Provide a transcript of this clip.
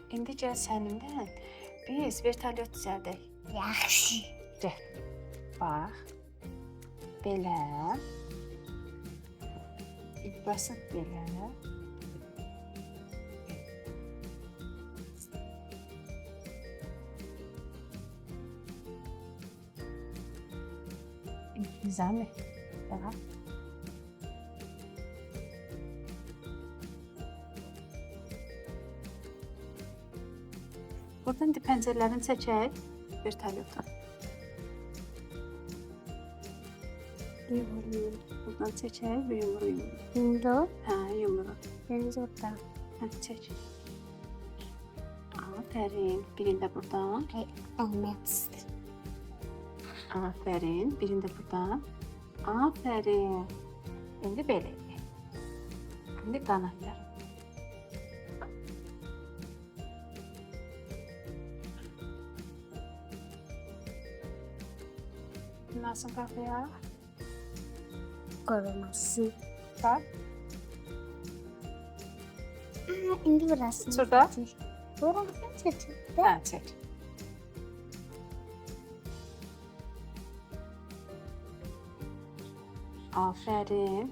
İndi gəl səninlə biz vertolyot düzəldək. Yaxşı. Gəl. Bax. Belə. Burası belə. Güzel mi? Bax. Buradan indi pəncərələrini çəkək vertolyota. Buradan çəkək və yumru. Yumru. Hə, yumru. Deniz orada. Hə, çək. Aferin. Birini də buradan. Elime yapıştı. Aferin. Birini də buradan. Aferin. İndi belə. İndi qanatlar. Nasıl qapıya? Koruması. Bak. Indi burası. Şurada. Burası çocuk. Hə, çək. Aferin.